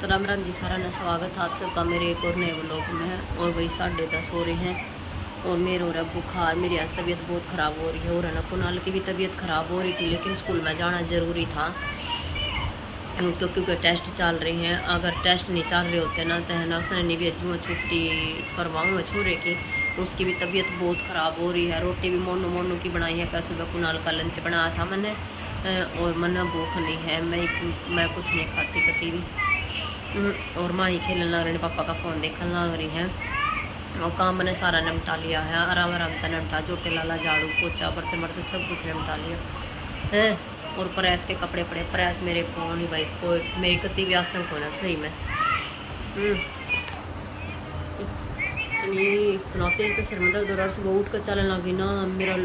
तो राम राम जी, सारा ना स्वागत है आप सबका मेरे एक और नए व्लॉग में। और वही 10:30 हो रहे हैं और मेरे हो रहा है बुखार। मेरी आज तबीयत बहुत ख़राब हो रही है। और है ना कुणाल की भी तबीयत ख़राब हो रही थी, लेकिन स्कूल में जाना ज़रूरी था क्योंकि टेस्ट चल रहे हैं। अगर टेस्ट नहीं चल रहे होते ना तो है ना उसने नहीं भेजूँ छुट्टी करवाऊँ छूरे की। उसकी भी तबीयत बहुत ख़राब हो रही है। रोटी भी मोनू मोनू की बनाई है। कल सुबह कुणाल का लंच बनाया था मैंने और मना भूख नहीं है। मैं कुछ नहीं खाती कभी भी। और माँ ही खेलने लग रही है, पापा का फ़ोन देखने लग रही है। और काम मैंने सारा निपटा लिया है, आराम आराम से निपटा। जोटे लाला झाड़ू पोछा बर्तन बर्तन सब कुछ निपटा लिया है। और प्रेस के कपड़े पड़े, प्रेस मेरे फ़ोन ही भाई कोई मेरी कति भी आसंक होना सही में इतना तेज तो सिर में दर्द हो रहा। सुबह उठ कर चलने लगी ना मेरा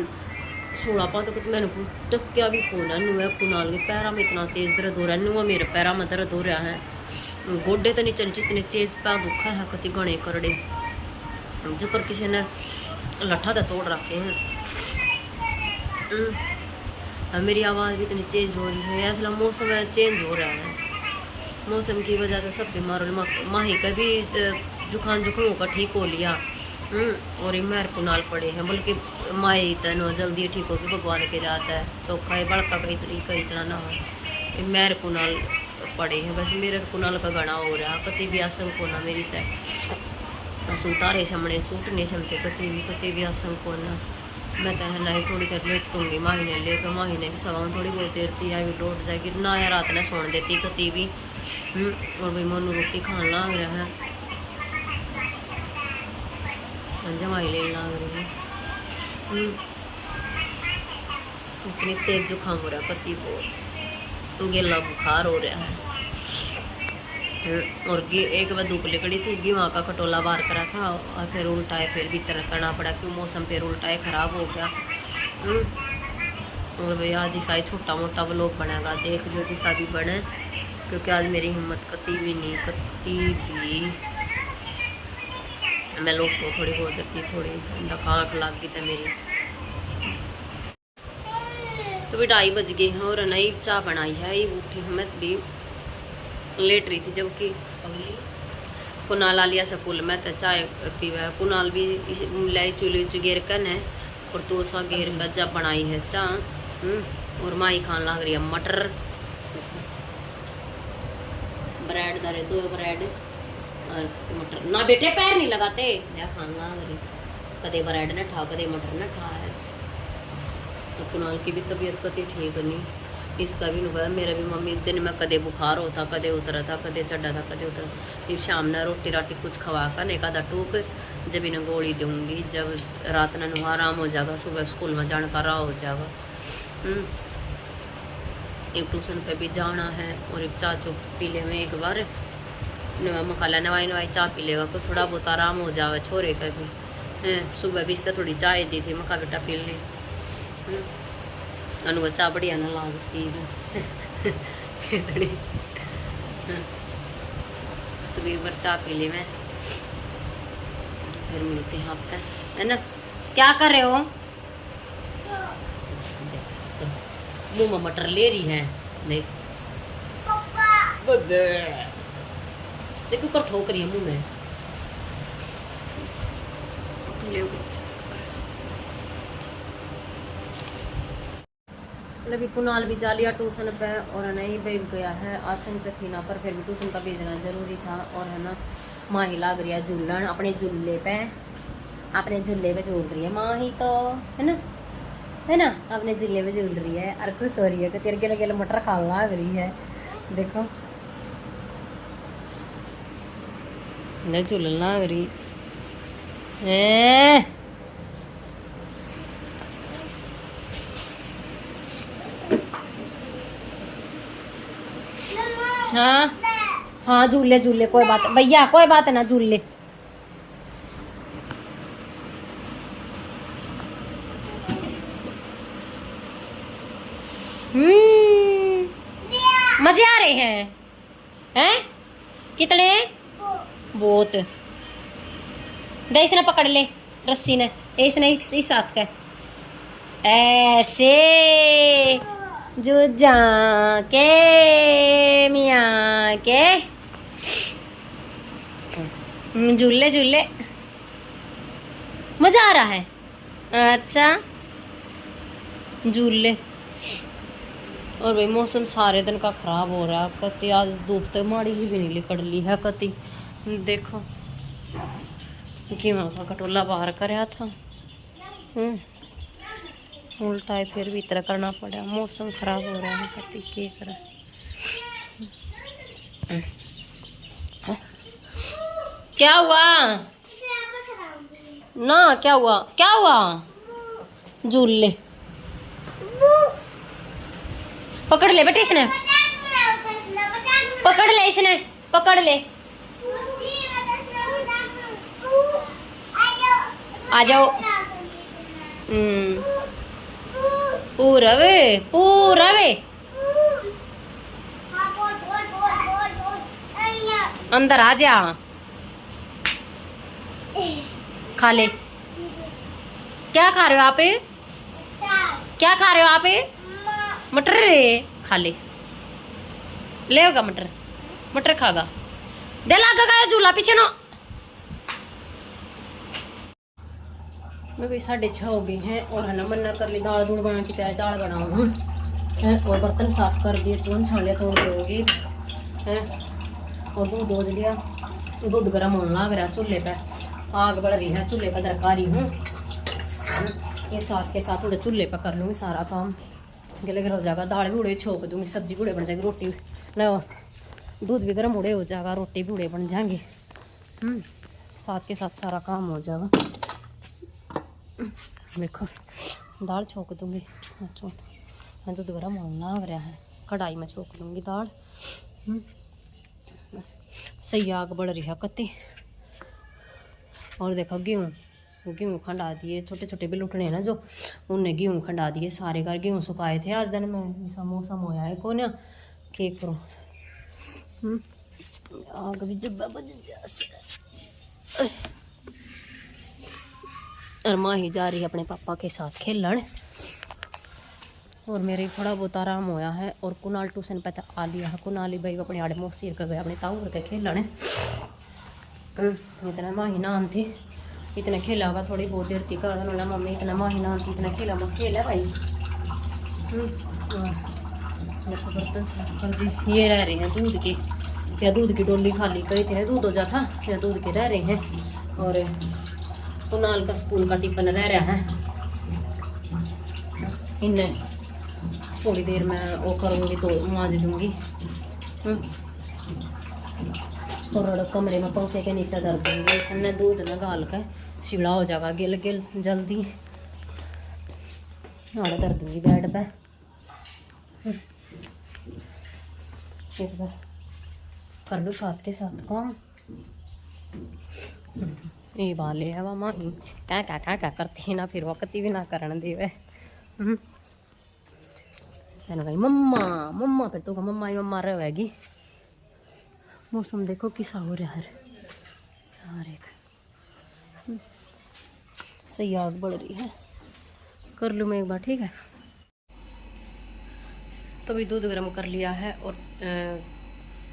16 पाँच तक मैंने टक्या भी कौन है नुआ कुनाल के पैरों में इतना तेज दर्द हो रहा है। नुआ मेरे पैरों में दर्द हो रहा है। गोडे तो नीचे नीचे इतने तेज पैर दुखा है कति गणे करड़े जो पर किसी ने लट्ठा तो तोड़ रखे हैं। मेरी आवाज़ भी इतनी चेंज हो रही है, ऐसा मौसम है चेंज हो रहा है। मौसम की वजह से सब बीमार हो। माही का भी जुकाम का ठीक हो लिया और मेहर कुनाल पड़े हैं। बल्कि माई तनो जल्दी ठीक होगी भगवान के जाता है। चौखा है बड़का कहीं तरीका इतना ना हो। मेहर कुनाल पड़े हैं बस। मेरे कुनाल का गणा हो रहा कति भी आसंक होना मेरी तय सूट आ रहे सामने सूट नहीं समते कति भी आसंक होना। मैं तो है ना थोड़ी देर लेटूंगी। माही ने लेकर माही ने भी सवा थोड़ी बहुत देर थी आई भी लौट जाएगी ना यार रात ने सोने देती कति भी। और भाई मोनू रोटी खाने लग रहा है, जमाई लेने लग रही है। इतनी तेज जुकाम हो रहा कति बहुत गेला बुखार हो रहा है। और एक बार धूप निकली थी गेहूँ का कटोला बाहर करा था और फिर उल्टा है फिर भीतर करना पड़ा क्यों मौसम फिर उल्टा है ख़राब हो गया। और भैया आज इसा छोटा मोटा व्लॉग बनेगा, देख लो जिसा भी बने क्योंकि आज मेरी हिम्मत कती भी नहीं कती भी। मैं लोग को थोड़ी बहुत देर थी थोड़ी आँख लग गई थी मेरी। तो भी 2:30 बज गए हैं और नई चाय बनाई है। ये उठी हिम्मत भी लेट रही थी जबकि अगली कुनाल आ लिया स्कूल में तो चाय पीवा। कुनाल भी लाई चूल्हे गेर कर है और तो सा गेर का जब बनाई है चाय। और माई खान लग रही है मटर ब्रेड दारे 2 ब्रेड और मटर ना बेटे पैर नहीं लगाते मैं खान लग रही कदे ब्रेड न ठा कदे मटर न ठा है। तो कुनाल की भी तबीयत कति ठीक नहीं, इसका भी नुका। मेरा भी मम्मी दिन में कदे बुखार होता कदे उतरा था कदे चढ़ा था कदे उतरा। फिर शाम ने रोटी राटी कुछ खवा कर एक आधा टूक जब इन्हें गोली दूंगी जब रात ने नुहा आराम हो जाएगा सुबह स्कूल में जाने का राह हो जाएगा। एक ट्यूशन पे भी जाना है और एक चाचू पी ले में एक बार मखाला नवाई नवाई चाय पी लेगा कुछ थोड़ा बहुत आराम हो जाए छोरे का भी। सुबह भी इस थोड़ी चाय दी थी मखा बेटा पी ले अनु चाह बढ़िया ना लागती तो एक बार चाय पी ले मैं फिर मिलते हैं आप तक है ना। क्या कर रहे हो? मुँह में मटर ले रही है देख देखो कर ठोक रही है मुँह में। अभी कुनाल भी जा लिया ट्यूशन पे और नहीं बैठ गया है आसन पे थी ना पर फिर भी ट्यूशन का भेजना जरूरी था। और है ना माही लाग रही है झूलन अपने झूले पे झूल रही है माही तो है ना अपने झूले पे झूल रही है और खुश हो रही है कि तेरे के लगे मटर खा लाग रही है। देखो झूलन लाग रही है। हाँ हाँ झूले झूले कोई बात भैया कोई बात है ना झूले। मजे आ रहे हैं कितने बहुत दे इसने पकड़ ले रस्सी ने इसने इस हाथ का ऐसे जो जा के मियाँ के झूले झूले मजा आ रहा है। अच्छा झूले। और भाई मौसम सारे दिन का खराब हो रहा है कति। आज धूप तो माड़ी की भी नहीं निकल ली है कति। देखो गेहूं का कटोला बाहर कराया था, उल्टा है फिर भी इतना करना पड़ा। मौसम खराब हो रहा है कति के करा। क्या हुआ ना, क्या हुआ, क्या हुआ? झूले पकड़ ले बेटे, इसने पकड़ ले, इसने पकड़ ले। आ जाओ। पूरा वे, पूरा वे अंदर आ जा। खा ले। क्या खा रहे हो आप? क्या खा रहे हो आप? मटर रे, खा ले। ले होगा मटर, मटर खागा। दे लागा का झूला पीछे नो। मैं भी 6:30 हो गई हैं और है ना मन्ना कर ली दाल दूध बना की तैयारी। दाल बनाऊँ और बर्तन साफ कर दिए, चून छान लिया, तोड़ दोगी है और दूध दो लिया। दूध गर्म होने लग रहा, चूल्हे पे आग बढ़ रही है, चूल्हे पर दरकारी हूँ। ये साथ के साथ उधर चूल्हे पर कर लूँगी सारा काम, गले हो जाएगा। दाल भी उड़े छोक दूँगी, सब्जी भी उड़े बन जाएगी, रोटी न दूध भी गर्म उड़े हो जाएगा, रोटी भी उड़े बन जाएंगी। साथ के साथ सारा काम हो जाएगा। देखो दाल छोक दूँगी, दूध गर्म होने लग रहा है, कढ़ाई में छोक दूँगी दाल। सही आग बढ़ रही है कत्ती। और देखो गेहूँ खंडा दिए, छोटे छोटे बिल उठने हैं ना जो, उनने गेहूँ खंडा दिए सारे। घर गेहूँ सुखाए थे आज दिन में, ऐसा मौसम होया है को ना के करो। आग भी जब बज जा। और माँ ही जा रही है अपने पापा के साथ खेलन। और मेरे थोड़ा बहुत आराम होया है। और कुनाल ट्यूशन पे आ लिया है। कुनाली भाई अपने आड़े मौसी कर गए अपने ताऊ के खेलन। इतना माँ ही नान थी, इतना खेला होगा थोड़ी बहुत देर तक। मम्मी इतना माँ ही नान थी, इतना खेला मैं खेला भाई। देखो बर्तन साफ कर दी। ये रह रहे हैं दूध के, या दूध की डोली खाली करी थी, दूध हो जाता या दूध के रह रहे हैं। और कुनाल का स्कूल का टिफिन रह रहा है, इन्हें थोड़ी देर में वो करूँगी तो मांज दूँगी। और कमरे में पंखे के नीचे धर दूँगी, इसने दूध न गाल कर सीढ़ा हो जाएगा गिल गिल जल्दी। आड़े धर दूँगी बेड पे। एक बार कर लो साथ के साथ काम। ये वाले है वह माही क्या क्या क्या क्या करती है ना, फिर वक्त भी ना करन देवे। भाई मम्मा मम्मा फिर तो मम्मा ही मम्मा रहेगी। मौसम देखो किसा हो रहा है सारे का। सही आग बढ़ रही है, कर लूँ मैं एक बार, ठीक है। तो भी दूध गर्म कर लिया है और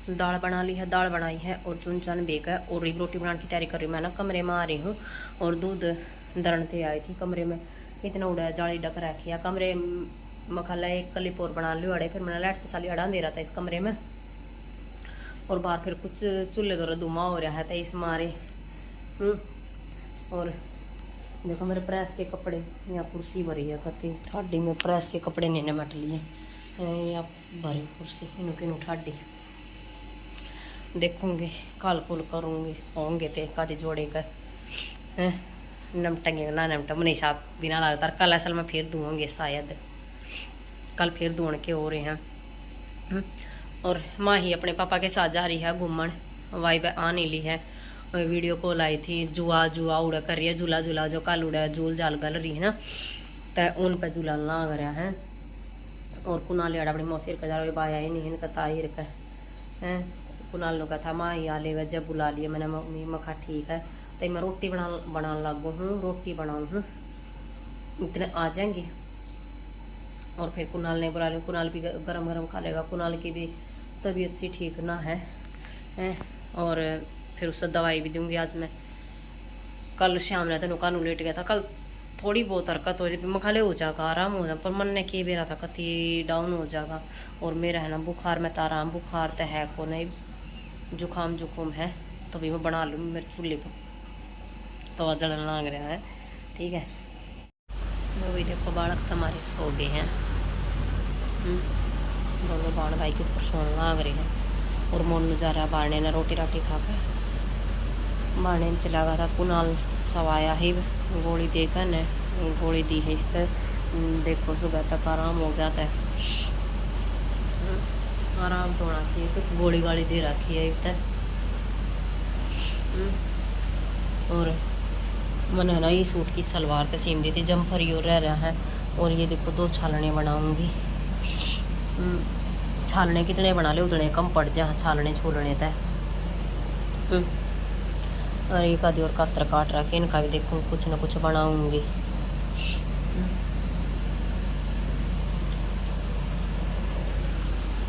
दाल बना ली है, दाल बनाई है और चुन चन बेक है। और एक रोटी बनाने की तैयारी कर रही हूँ। मैं ना कमरे में आ रही हूँ और दूध दरनते आई थी कमरे में, इतना उड़ा जाली डक रखी है कमरे। मखाला एक क्लिप और बना लियो अड़े, फिर मैंने लाइट से साली अड़ा दे रहा था इस कमरे में। और बाहर फिर कुछ चूल्हे द्वारा धुआं हो रहा है था इस मारे। और देखो मेरे प्रेस के कपड़े, यहाँ कुर्सी भरी है कति ठाडी में, प्रेस के कपड़े नहीं मट लिए या भरी कुर्सी इन ठाडी। देखूँगी काल कुल करूँगी, होंगे तो कद जोड़े कर नमटेंगे ना नमटा मनी साहब बिना लगता। कल असल में फिर धुआंगे शायद, कल फिर धुआं के हो रहे हैं। और माँ ही अपने पापा के साथ जा रही है घूमन, वाइब आ नहीं ली है। वीडियो कॉल आई थी, जुआ जुआ उड़ा कर रही है, झूला झूला जो कल उड़ा झूल जाल गल रही है ना, तो उन पर झूला लग रहा है। और कुनाल आड़ा अपनी मौसी का जा रहा बाया ही नहीं इनका ताहिर का है। कुनाल ने कहा था माँ ही आ ले, जब बुला लिया मैंने मम्मी मखा ठीक है। तो मैं रोटी बना लगू हूँ, रोटी बनाऊँ हूँ, इतने आ जाएंगे। और फिर कुनाल ने बुला लिया, कुनाल भी गरम गरम खा लेगा, कुनाल की भी तबीयत सी ठीक ना है। और फिर उससे दवाई भी दूंगी आज मैं। कल शाम ने तेन कानू लेट गया था, कल थोड़ी बहुत हरकत हो जाती, मखाले हो जाएगा, आराम हो जाएगा, पर मन ने की बेरा था कति डाउन हो जाएगा। और मेरा है ना बुखार में तो आराम, बुखार तो है को नहीं, जुकाम जुकाम है तो भी मैं बना लूँ मेरे चूल्हे पर, तो जलन लाग रहा है। ठीक है, वही देखो बालक तो हमारे सो गए हैं, दोनों बाण भाई के ऊपर सोने लाग रहे हैं। और मोन जा रहा बारने ने रोटी राटी खा कर बारने में चला गया था। कुनाल सवाया ही गोली देकर ने गोली दी है इस तरह, देखो सुबह तक आराम हो गया था। आराम तो होना चाहिए, कुछ गोली गाली दे रखी है इधर। और मैंने ना ये सूट की सलवार तो सीम दी थी, जम्फर ही रह रहा है। और ये देखो 2 छालने बनाऊंगी। छालने कितने बना ले उतने कम पड़ जा, छालने छोलने तय। और एक आधी और कातर काट रखे, इनका भी देखूँ कुछ ना कुछ बनाऊंगी।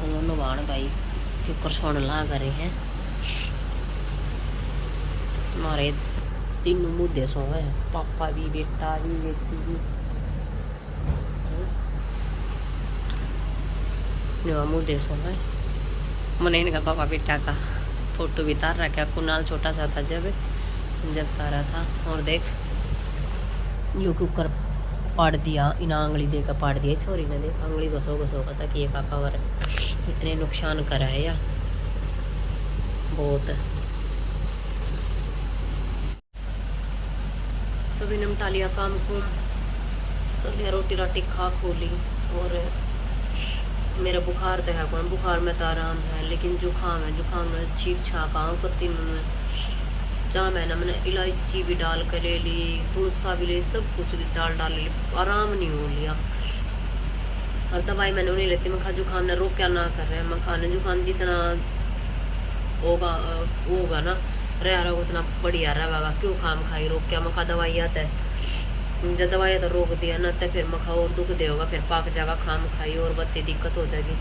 दोनों बाण भाई के ऊपर सोने ला रहे हैं। हमारे 3 मुद्दे सो गए हैं, पापा भी, बेटा भी, बेटी भी। मुद्दे सो गए। मैंने इनका पापा बेटा का फोटो भी तार रखा, कुनाल छोटा सा था जब तारा था। और देख यू कुकर पाड़ दिया, इन आंगली देकर पाड़ दिया छोरी ने, देख आंगली घसो का तक ये का कवर इतने नुकसान करा है या बहुत। तो भी निपटा लिया काम को, कर लिया रोटी राटी खा खो ली। और मेरा बुखार तो है कौन, बुखार में तो आराम है, लेकिन जुकाम है, जुकाम में छींक छाक आऊँ कत्ती में जहाँ मैंने इलायची भी डाल कर ले ली, तुलसा भी ले, सब कुछ डाल ली, आराम नहीं हो लिया। और दवाई मैंने नहीं लेती, मैं खा जुकाम ने रोक क्या ना कर रहे हैं, मैं खाने जुकाम जितना होगा ना रहा उतना बढ़िया रहेगा, क्यों खाम खाई रोक क्या, मैं खा दवाई आता है, जब दवाई तो रोक दिया ना तो फिर मखा और दुख दे होगा, फिर पाक जाएगा खाम खाई और बत्ती दिक्कत हो जाएगी।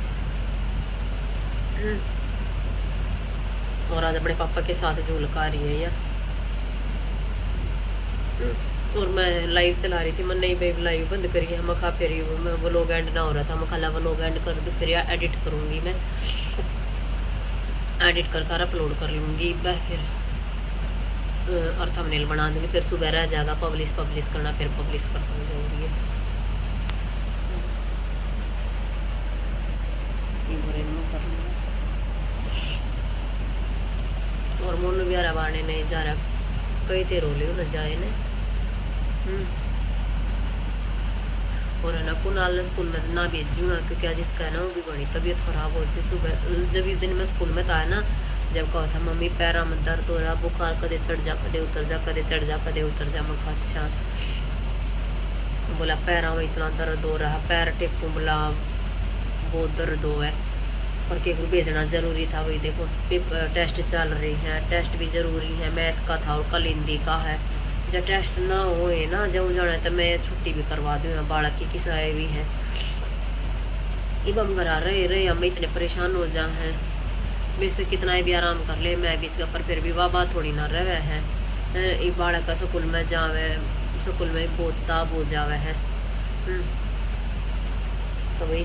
और आज अपने पापा के साथ झूल का रही है या। और मैं लाइव चला रही थी, मैं नहीं भाई लाइव बंद करी है, मखा फिर मैं व्लॉग एंड ना हो रहा था, मखा व्लॉग एंड कर दूँ, फिर यार एडिट करूँगी मैं, एडिट कर अपलोड कर लूँगी मैं, फिर और थंबनेल बना दूँगी, फिर सुबह रह जाएगा पब्लिश करना, फिर पब्लिश कर दूँगी। और मोनू भी आ रहा बारने नहीं जा रहा, कई तेर हो लियो न जाए ने। और है ना कुनाल स्कूल में ना भेजूँगा, क्योंकि आज इसका है ना वो भी बड़ी तबीयत खराब होती। सुबह जब इस दिन मैं स्कूल में था ना, जब कहा था मम्मी पैरा में दर्द हो रहा, बुखार कदे चढ़ जा कदे उतर जा, कदे चढ़ जा कदे उतर जा। मैं कहा अच्छा, बोला पैरा में इतना दर्द हो रहा, पैर टेकू, बोला बहुत दर्द हो है, और के को भेजना ज़रूरी था। वही देखो पेपर टेस्ट चल रही हैं, टेस्ट भी ज़रूरी है, मैथ का था और कल हिंदी का है। जब टेस्ट ना होए ना जब जाना है तो मैं छुट्टी भी करवा दूँ, बालक की किसाए भी हैं, इब हम घर रहे हम इतने परेशान हो जा हैं, वैसे कितना भी आराम कर ले मैं बीच का, पर फिर भी वाह थोड़ी ना रहे हैं। ये बालक का स्कूल में जावे, स्कूल में बहुत ताब हो जावे है। तो वही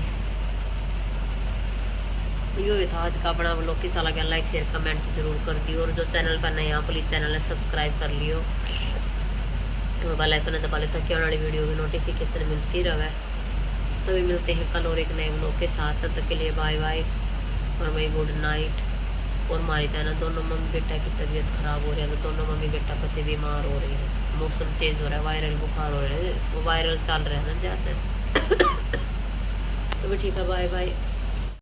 यो था आज का अपना व्लॉग, किसा लगा लाइक शेयर कमेंट जरूर कर दियो, और जो चैनल पर नया प्लीज़ चैनल है सब्सक्राइब कर लियो, बेल आइकन दबा ले ताकि आने वाली वीडियो की नोटिफिकेशन मिलती रहे। तो भी मिलते हैं कल और एक नए व्लॉग के साथ, तब तक के लिए बाय बाय और भाई गुड नाइट। और हमारी तो ना दोनों मम्मी बेटा की तबीयत ख़राब हो रही है, तो दोनों मम्मी बेटा कते बीमार हो रही है, मौसम चेंज हो रहा है, वायरल बुखार हो रहा है, वो वायरल चल रहा है ना ज़्यादा। तो भी ठीक है, बाय बाय।